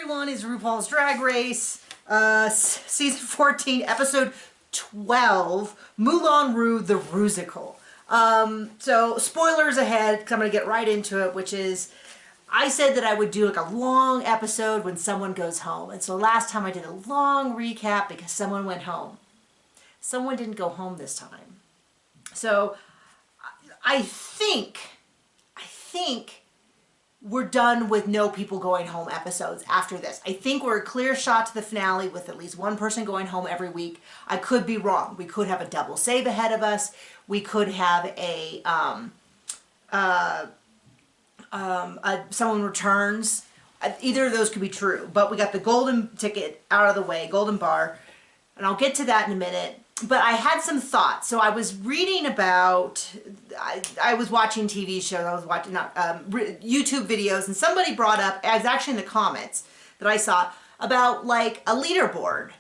everyone, it's RuPaul's Drag Race, season 14, episode 12, Moulin Rouge, the Rusical. So spoilers ahead, because I'm going to get right into it, which is, I said that I would do like a long episode when someone goes home. And so last time I did a long recap because someone went home. Someone didn't go home this time. So I think we're done with no people going home episodes after this. I think we're a clear shot to the finale with at least one person going home every week. I could be wrong. We could have a double save ahead of us. We could have a someone returns. Either of those could be true. But we got the golden ticket out of the way, golden bar, and I'll get to that in a minute. But I had some thoughts. So I was reading about, I was watching TV shows, I was watching YouTube videos, and somebody brought up, it was actually in the comments that I saw, about like a leaderboard.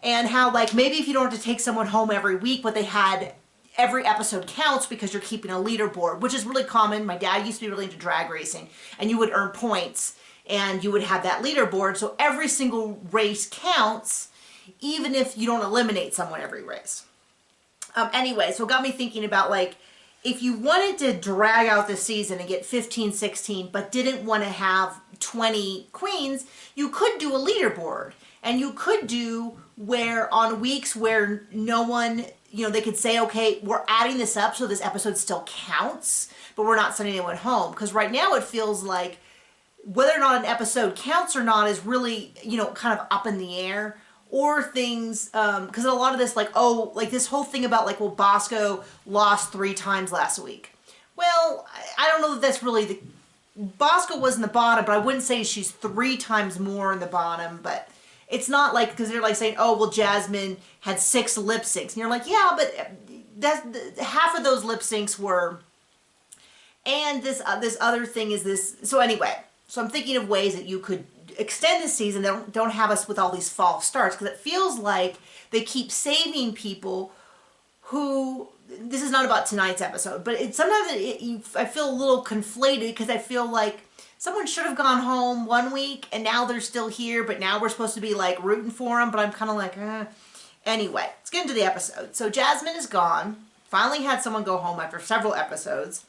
And how like maybe if you don't have to take someone home every week, but they had every episode counts because you're keeping a leaderboard, which is really common. My dad used to be really into drag racing, and you would earn points, and you would have that leaderboard, so every single race counts, even if you don't eliminate someone every race. Anyway, so it got me thinking about like, if you wanted to drag out the season and get 15, 16, but didn't want to have 20 queens, you could do a leaderboard. And you could do where on weeks where no one, you know, they could say, okay, we're adding this up so this episode still counts, but we're not sending anyone home. Because right now it feels like whether or not an episode counts or not is really, you know, kind of up in the air. Or things, because a lot of this, like, oh, like this whole thing about, like, well, Bosco lost 3 times last week. Well, I don't know that that's really the... Bosco was in the bottom, but I wouldn't say she's 3 times more in the bottom, but it's not like, because they're like saying, oh, well, Jasmine had 6 lip syncs. And you're like, yeah, but that's, half of those lip syncs were... And this other thing is this... So anyway, so I'm thinking of ways that you could extend this season. Don't have us with all these false starts, because it feels like they keep saving people who, this is not about tonight's episode, but sometimes I feel a little conflated, because I feel like someone should have gone home one week and now they're still here, but now we're supposed to be like rooting for them, but I'm kind of like, Anyway, let's get into the episode. So Jasmine is gone, finally had someone go home after several episodes.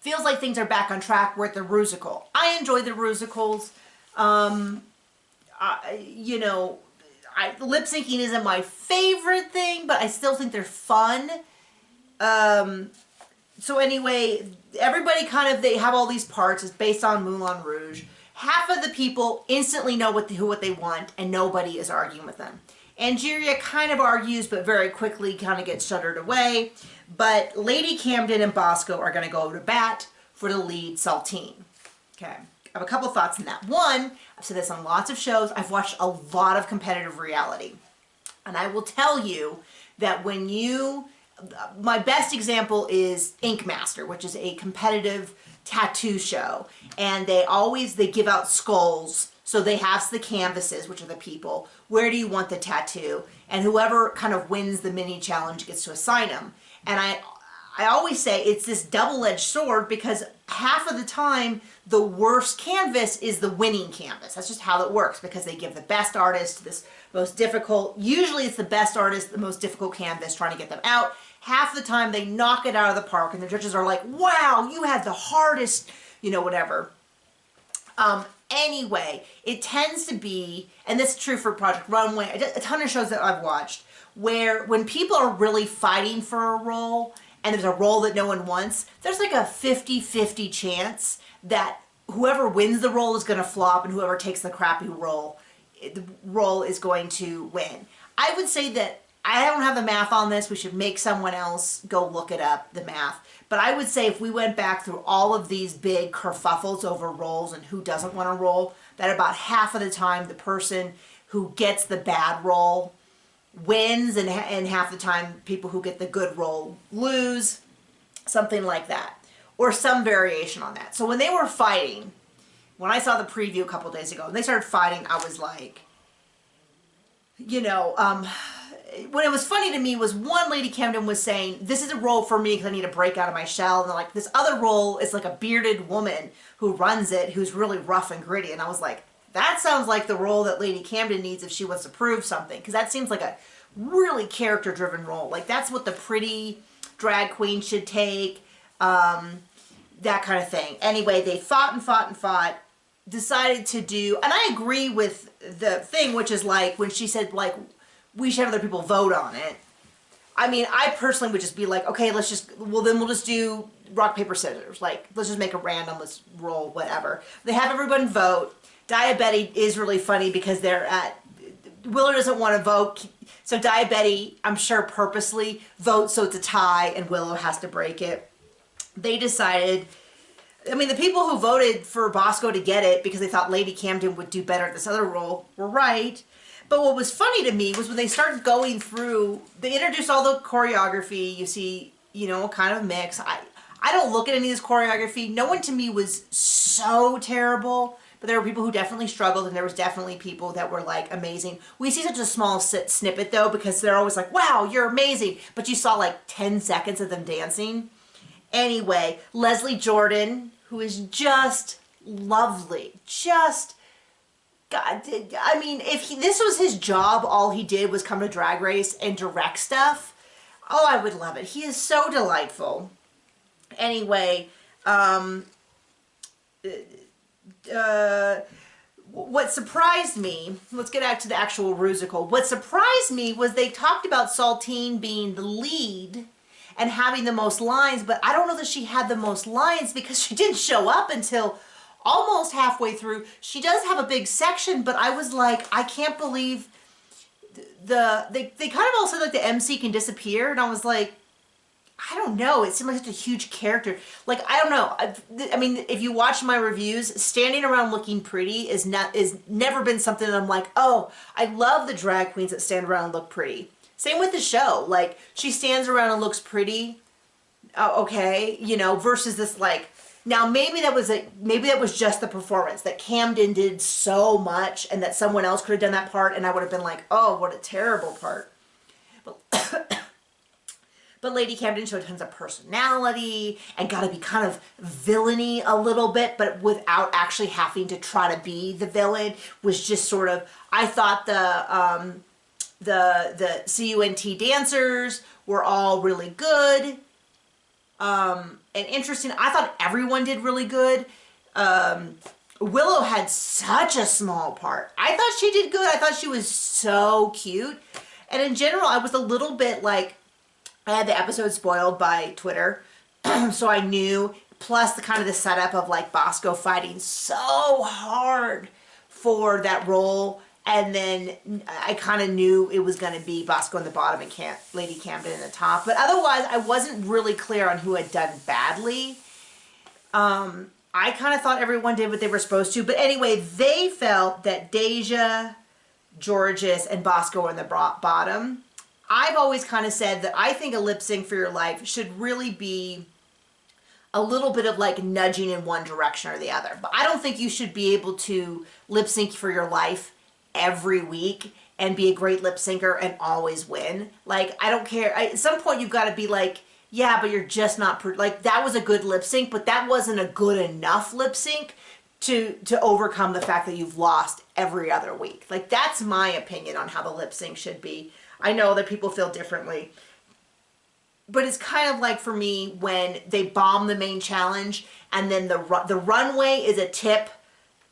Feels like things are back on track. We're at the Rusical. I enjoy the Rusicals. You know, lip syncing isn't my favorite thing, but I still think they're fun. So anyway, everybody kind of, they have all these parts. It's based on Moulin Rouge. Half of the people instantly know what they want, and nobody is arguing with them. Angeria kind of argues, but very quickly kind of gets shuttered away. But Lady Camden and Bosco are going to go to bat for the lead, Saltine. Okay. I have a couple thoughts on that. One, I've said this on lots of shows. I've watched a lot of competitive reality. And I will tell you that when you... My best example is Ink Master, which is a competitive tattoo show. And they give out skulls. So they have the canvases, which are the people. Where do you want the tattoo? And whoever kind of wins the mini challenge gets to assign them. And I always say it's this double-edged sword, because half of the time the worst canvas is the winning canvas. That's just how it works, because they give the best artist this most difficult, usually it's the best artist, the most difficult canvas, trying to get them out. Half the time they knock it out of the park and the judges are like, wow, you had the hardest, you know, whatever. Anyway, it tends to be, and this is true for Project Runway, a ton of shows that I've watched, where when people are really fighting for a role, and there's a role that no one wants, there's like a 50-50 chance that whoever wins the role is going to flop, and whoever takes the crappy role, the role is going to win. I would say that I don't have the math on this. We should make someone else go look it up, the math. But I would say if we went back through all of these big kerfuffles over roles and who doesn't want a role, that about half of the time the person who gets the bad role wins, and half the time people who get the good role lose, something like that, or some variation on that. So when they were fighting, when I saw the preview a couple days ago, when they started fighting, I was like, you know, what it was funny to me was one Lady Camden was saying, this is a role for me because I need to break out of my shell, and like this other role is like a bearded woman who runs it, who's really rough and gritty, and I was like, that sounds like the role that Lady Camden needs if she wants to prove something. Because that seems like a really character-driven role. Like, that's what the pretty drag queen should take. That kind of thing. Anyway, they fought and fought and fought. Decided to do, and I agree with the thing, which is like, when she said, like, we should have other people vote on it. I mean, I personally would just be like, okay, let's just, well, then we'll just do rock, paper, scissors. Like, let's just make a random, let's roll, whatever. They have everyone vote. Diabetti is really funny because Willow doesn't want to vote. So Diabetti, I'm sure purposely votes so it's a tie and Willow has to break it. They decided, I mean, the people who voted for Bosco to get it because they thought Lady Camden would do better at this other role were right. But what was funny to me was when they started going through, they introduced all the choreography. You see, you know, kind of mix. I don't look at any of this choreography. No one to me was so terrible, but there were people who definitely struggled, and there was definitely people that were like amazing. We see such a small snippet though, because they're always like, wow, you're amazing. But you saw like 10 seconds of them dancing. Anyway, Leslie Jordan, who is just lovely, just, God, I mean, if this was his job, all he did was come to Drag Race and direct stuff, oh, I would love it. He is so delightful. Anyway, what surprised me, let's get back to the actual Rusical. What surprised me was they talked about Saltine being the lead and having the most lines, but I don't know that she had the most lines because she didn't show up until almost halfway through. She does have a big section, but I was like, I can't believe they kind of all said like the MC can disappear, and I was like, I don't know. It seemed like such a huge character. Like, I don't know. I mean, if you watch my reviews, standing around looking pretty is never been something that I'm like, oh, I love the drag queens that stand around and look pretty. Same with the show. Like, she stands around and looks pretty. Okay, you know, versus this like, now maybe that was just the performance, that Camden did so much and that someone else could have done that part and I would have been like, oh, what a terrible part. But Lady Camden showed tons of personality and got to be kind of villainy a little bit, but without actually having to try to be the villain. Was just sort of, I thought the CUNT dancers were all really good and interesting. I thought everyone did really good. Willow had such a small part. I thought she did good. I thought she was so cute. And in general, I was a little bit like, I had the episode spoiled by Twitter, so I knew, plus the kind of the setup of like Bosco fighting so hard for that role, and then I kind of knew it was going to be Bosco in the bottom and Lady Camden in the top, but otherwise I wasn't really clear on who had done badly. I kind of thought everyone did what they were supposed to, but anyway, they felt that Deja, Georges, and Bosco were in the bottom. I've always kind of said that I think a lip sync for your life should really be a little bit of like nudging in one direction or the other. But I don't think you should be able to lip sync for your life every week and be a great lip syncer and always win. Like, I don't care. At some point you've got to be like, yeah, but you're just not, like, that was a good lip sync, but that wasn't a good enough lip sync to overcome the fact that you've lost every other week. Like, that's my opinion on how the lip sync should be. I know that people feel differently, but it's kind of like for me when they bomb the main challenge and then the runway is a tip,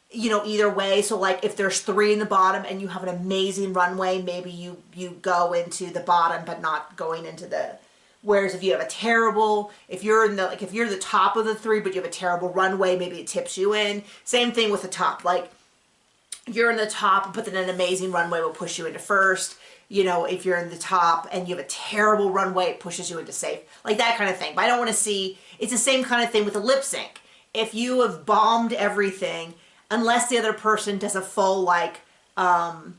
you know, either way. So like if there's 3 in the bottom and you have an amazing runway, maybe you go into the bottom but not going into the, whereas if you have a terrible, if you're the top of the 3 but you have a terrible runway, maybe it tips you in. Same thing with the top, like you're in the top but then an amazing runway will push you into first. You know, if you're in the top and you have a terrible runway, it pushes you into safe. Like that kind of thing. But I don't want to see, it's the same kind of thing with a lip sync. If you have bombed everything, unless the other person does a full like, I'm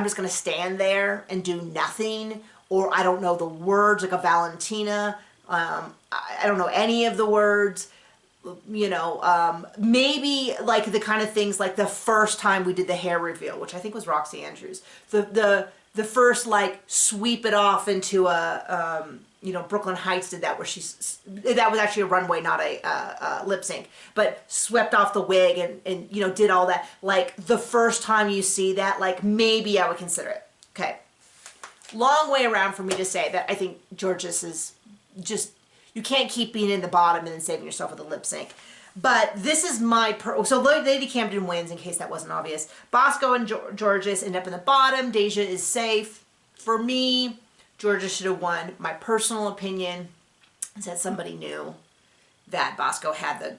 just going to stand there and do nothing, or I don't know the words, like a Valentina, I don't know any of the words, you know, maybe like the kind of things like the first time we did the hair reveal, which I think was Roxy Andrews. The first like sweep it off into a, you know, Brooklyn Heights did that where that was actually a runway, not a lip sync, but swept off the wig and, you know, did all that. Like the first time you see that, like maybe I would consider it. Okay. Long way around for me to say that I think Georges is just, you can't keep being in the bottom and then saving yourself with a lip sync. But this is my, so Lady Camden wins, in case that wasn't obvious. Bosco and Georges end up in the bottom. Deja is safe. For me, Georges should have won. My personal opinion is that somebody knew that Bosco had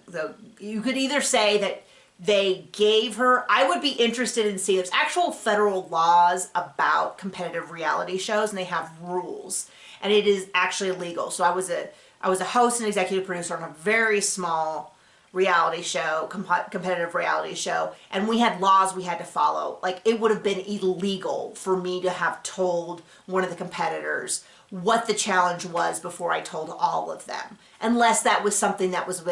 you could either say that they gave her, I would be interested in seeing, there's actual federal laws about competitive reality shows, and they have rules, and it is actually illegal. So I was a host and executive producer on a very small reality show, competitive reality show, and we had laws we had to follow. Like, it would have been illegal for me to have told one of the competitors what the challenge was before I told all of them, unless that was something that was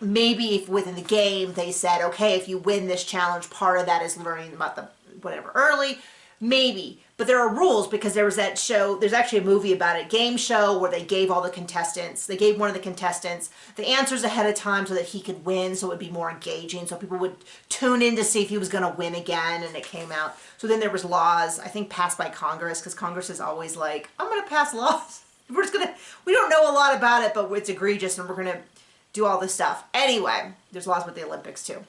maybe if within the game they said, okay, if you win this challenge, part of that is learning about the whatever early, maybe. But there are rules, because there was that show, there's actually a movie about it, game show, where they gave all the contestants, they gave one of the contestants the answers ahead of time so that he could win, so it would be more engaging, so people would tune in to see if he was going to win again, and it came out. So then there was laws, I think passed by Congress, because Congress is always like, I'm going to pass laws. We don't know a lot about it, but it's egregious, and we're going to do all this stuff. Anyway, there's laws with the Olympics too.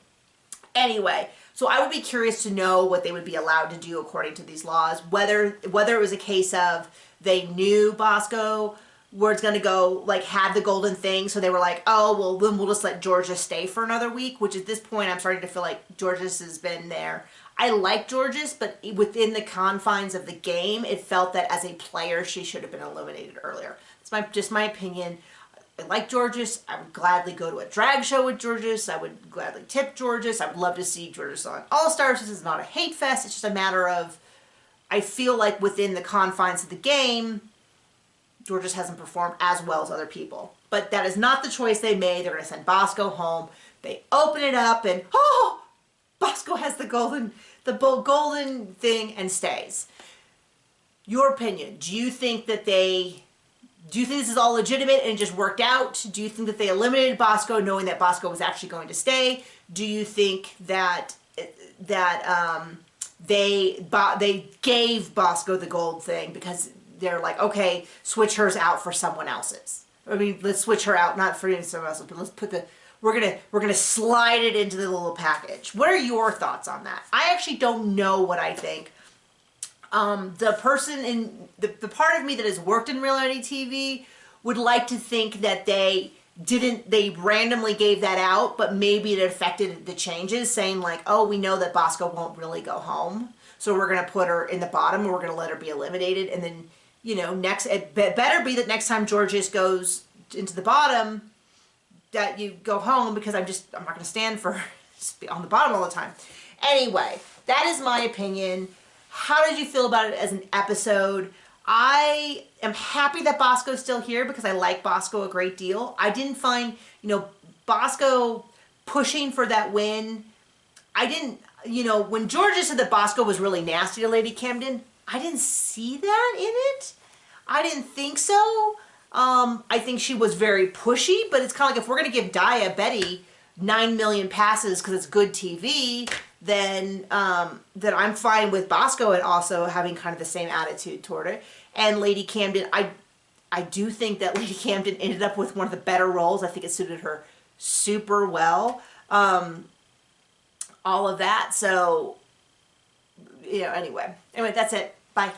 Anyway, so I would be curious to know what they would be allowed to do according to these laws, whether it was a case of they knew Bosco was going to go, like, had the golden thing, so they were like, oh, well, then we'll just let Georges stay for another week, which at this point I'm starting to feel like Georges has been there. I like Georges, but within the confines of the game, it felt that as a player, she should have been eliminated earlier. It's just my opinion. I like Georges. I would gladly go to a drag show with Georges. I would gladly tip Georges. I would love to see Georges on All Stars. This is not a hate fest. It's just a matter of, I feel like within the confines of the game, Georges hasn't performed as well as other people. But that is not the choice they made. They're going to send Bosco home. They open it up and, oh, Bosco has the golden thing and stays. Your opinion. Do you think this is all legitimate and just worked out? Do you think that they eliminated Bosco knowing that Bosco was actually going to stay? Do you think that they gave Bosco the gold thing because they're like, okay, switch hers out for someone else's? I mean, let's switch her out, not for someone else's, but let's put we're gonna slide it into the little package. What are your thoughts on that? I actually don't know what I think. The person in the part of me that has worked in reality TV would like to think that they randomly gave that out, but maybe it affected the changes, saying like, oh, we know that Bosco won't really go home, so we're going to put her in the bottom and we're going to let her be eliminated. And then, you know, it better be that next time Georges goes into the bottom, that you go home, because I'm not going to stand for on the bottom all the time. Anyway, that is my opinion. How did you feel about it as an episode? I am happy that Bosco's still here because I like Bosco a great deal. I didn't find, you know, Bosco pushing for that win. I didn't, you know, when Georgia said that Bosco was really nasty to Lady Camden, I didn't see that in it. I didn't think so. I think she was very pushy, but it's kind of like, if we're going to give Betty 9 million passes because it's good TV, then I'm fine with Bosco and also having kind of the same attitude toward it. And Lady Camden, I do think that Lady Camden ended up with one of the better roles. I think it suited her super well. All of that. So, you know, anyway, that's it. Bye.